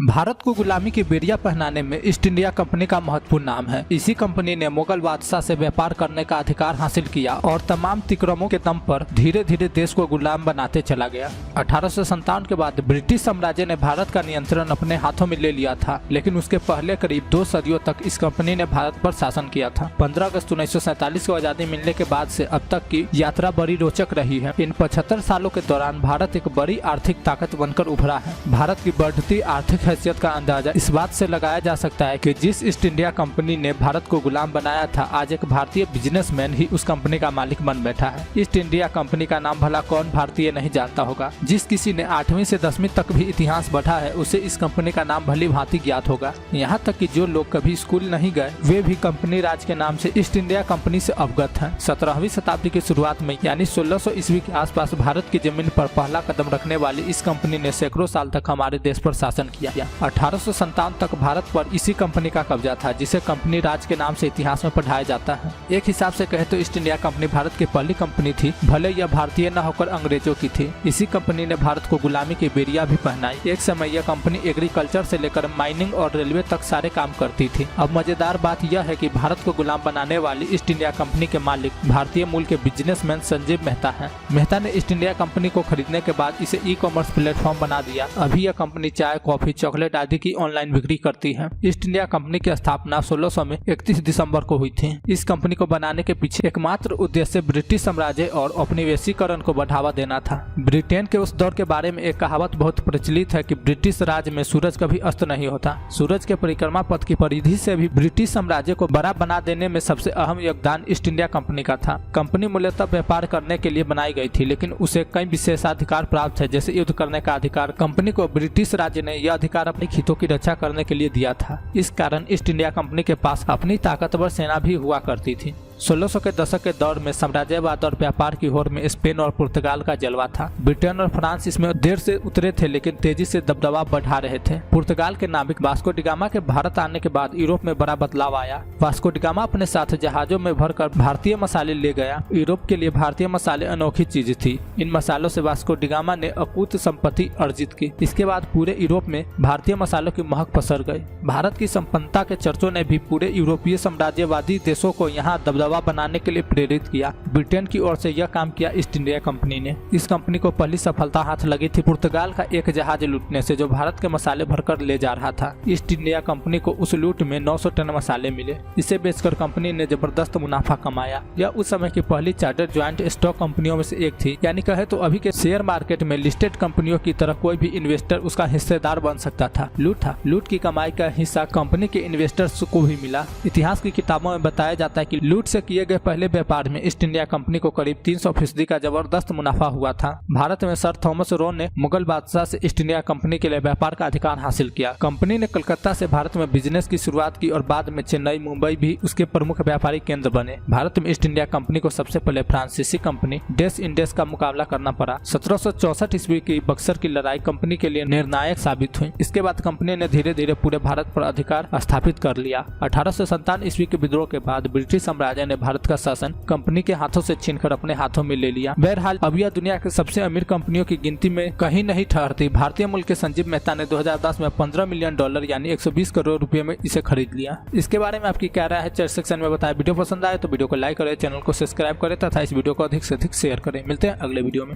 भारत को गुलामी की बेड़िया पहनाने में ईस्ट इंडिया कंपनी का महत्वपूर्ण नाम है। इसी कंपनी ने मुगल बादशाह से व्यापार करने का अधिकार हासिल किया और तमाम तिक्रमों के दम पर धीरे धीरे देश को गुलाम बनाते चला गया। 1857 के बाद ब्रिटिश साम्राज्य ने भारत का नियंत्रण अपने हाथों में ले लिया था, लेकिन उसके पहले करीब 2 सदियों तक इस कंपनी ने भारत पर शासन किया था। 15 अगस्त 1947 को आजादी मिलने के बाद से अब तक की यात्रा बड़ी रोचक रही है। इन 75 सालों के दौरान भारत एक बड़ी आर्थिक ताकत बनकर उभरा है। भारत की बढ़ती आर्थिक हैसियत का अंदाजा इस बात से लगाया जा सकता है कि जिस ईस्ट इंडिया कंपनी ने भारत को गुलाम बनाया था, आज एक भारतीय बिजनेसमैन ही उस कंपनी का मालिक बन बैठा है। ईस्ट इंडिया कंपनी का नाम भला कौन भारतीय नहीं जानता होगा। जिस किसी ने 8वीं से 10वीं तक भी इतिहास पढ़ा है, उसे इस कंपनी का नाम भली भांति ज्ञात होगा। यहाँ तक कि जो लोग कभी स्कूल नहीं गए, वे भी कंपनी राज के नाम से ईस्ट इंडिया कंपनी से अवगत हैं। 17वीं शताब्दी की शुरुआत में यानी 1600 ईस्वी के आसपास भारत की जमीन पर पहला कदम रखने वाली इस कंपनी ने सैकड़ों साल तक हमारे देश पर शासन किया। 1857 तक भारत पर इसी कंपनी का कब्जा था, जिसे कंपनी राज के नाम से इतिहास में पढ़ाया जाता है। एक हिसाब से कहे तो ईस्ट इंडिया कंपनी भारत की पहली कंपनी थी, भले यह भारतीय न होकर अंग्रेजों की थी। इसी कंपनी ने भारत को गुलामी की बेड़िया भी पहनाई। एक समय यह कंपनी एग्रीकल्चर से लेकर माइनिंग और रेलवे तक सारे काम करती थी। अब मजेदार बात यह है कि भारत को गुलाम बनाने वाली ईस्ट इंडिया कंपनी के मालिक भारतीय मूल के बिजनेसमैन संजीव मेहता हैं। मेहता ने ईस्ट इंडिया कंपनी को खरीदने के बाद इसे ई-कॉमर्स प्लेटफॉर्म बना दिया। अभी यह कंपनी चाय, कॉफी, चॉकलेट आदि की ऑनलाइन बिक्री करती है। ईस्ट इंडिया कंपनी की स्थापना 1600 में 31 दिसंबर को हुई थी। इस कंपनी को बनाने के पीछे एकमात्र उद्देश्य ब्रिटिश साम्राज्य और औपनिवेशीकरण को बढ़ावा देना था। ब्रिटेन के उस दौर के बारे में एक कहावत बहुत प्रचलित है कि ब्रिटिश राज में सूरज कभी अस्त नहीं होता। सूरज के परिक्रमा पथ की परिधि से भी ब्रिटिश साम्राज्य को बड़ा बना देने में सबसे अहम योगदान ईस्ट इंडिया कंपनी का था। कंपनी मूलतः व्यापार करने के लिए बनाई गई थी, लेकिन उसे कई विशेषाधिकार प्राप्त है, जैसे युद्ध करने का अधिकार। कंपनी को ब्रिटिश राज्य ने यह अधिकार अपने हितों की रक्षा करने के लिए दिया था। इस कारण ईस्ट इंडिया कंपनी के पास अपनी ताकतवर सेना भी हुआ करती थी। 1600 के दशक के दौर में साम्राज्यवाद और व्यापार की होड़ में स्पेन और पुर्तगाल का जलवा था। ब्रिटेन और फ्रांस इसमें देर से उतरे थे, लेकिन तेजी से दबदबा बढ़ा रहे थे। पुर्तगाल के नाविक वास्को डी गामा के भारत आने के बाद यूरोप में बड़ा बदलाव आया। वास्को डी गामा अपने साथ जहाजों में भरकर भारतीय मसाले ले गया। यूरोप के लिए भारतीय मसाले अनोखी चीज थी। इन मसालों से वास्को डी गामा ने अकूत संपत्ति अर्जित की। इसके बाद पूरे यूरोप में भारतीय मसालों की महक पसर गई। भारत की संपन्नता के चर्चों ने भी पूरे यूरोपीय साम्राज्यवादी देशों को यहाँ दबदबा बनाने के लिए प्रेरित किया। ब्रिटेन की ओर से यह काम किया ईस्ट इंडिया कंपनी ने। इस कंपनी को पहली सफलता हाथ लगी थी पुर्तगाल का एक जहाज लूटने से, जो भारत के मसाले भरकर ले जा रहा था। ईस्ट इंडिया कंपनी को उस लूट में 900 टन मसाले मिले। इसे बेचकर कंपनी ने जबरदस्त मुनाफा कमाया। यह उस समय की पहली चार्टर्ड ज्वाइंट स्टॉक कंपनियों में से एक थी। यानी कहे तो अभी के शेयर मार्केट में लिस्टेड कंपनियों की तरह कोई भी इन्वेस्टर उसका हिस्सेदार बन सकता था। लूट की कमाई का हिस्सा कंपनी के इन्वेस्टर्स को भी मिला। इतिहास की किताबों में बताया जाता है कि लूट से किए गए पहले व्यापार में ईस्ट इंडिया कंपनी को करीब 300% का जबरदस्त मुनाफा हुआ था। भारत में सर थॉमस रो ने मुगल बादशाह से ईस्ट इंडिया कंपनी के लिए व्यापार का अधिकार हासिल किया। कंपनी ने कलकत्ता से भारत में बिजनेस की शुरुआत की और बाद में चेन्नई, मुंबई भी उसके प्रमुख व्यापारिक केंद्र बने। भारत में ईस्ट इंडिया कंपनी को सबसे पहले फ्रांसीसी कंपनी डेस इंडेस का मुकाबला करना पड़ा। 1764 ईस्वी की बक्सर की लड़ाई कंपनी के लिए निर्णायक साबित हुई। इसके बाद कंपनी ने धीरे धीरे पूरे भारत पर अधिकार स्थापित कर लिया। 1857 ईस्वी के विद्रोह के बाद ब्रिटिश साम्राज्य ने भारत का शासन कंपनी के हाथों से छीनकर अपने हाथों में ले लिया। बहरहाल अब यह दुनिया के सबसे अमीर कंपनियों की गिनती में कहीं नहीं ठहरती। भारतीय मूल के संजीव मेहता ने 2010 में $15 मिलियन यानी 120 करोड़ रुपए में इसे खरीद लिया। इसके बारे में आपकी क्या राय है, चैट सेक्शन में बताएं। वीडियो पसंद आए तो वीडियो को लाइक करें, चैनल को सब्सक्राइब करें तथा इस वीडियो को अधिक से अधिक शेयर करें। मिलते हैं अगले वीडियो में।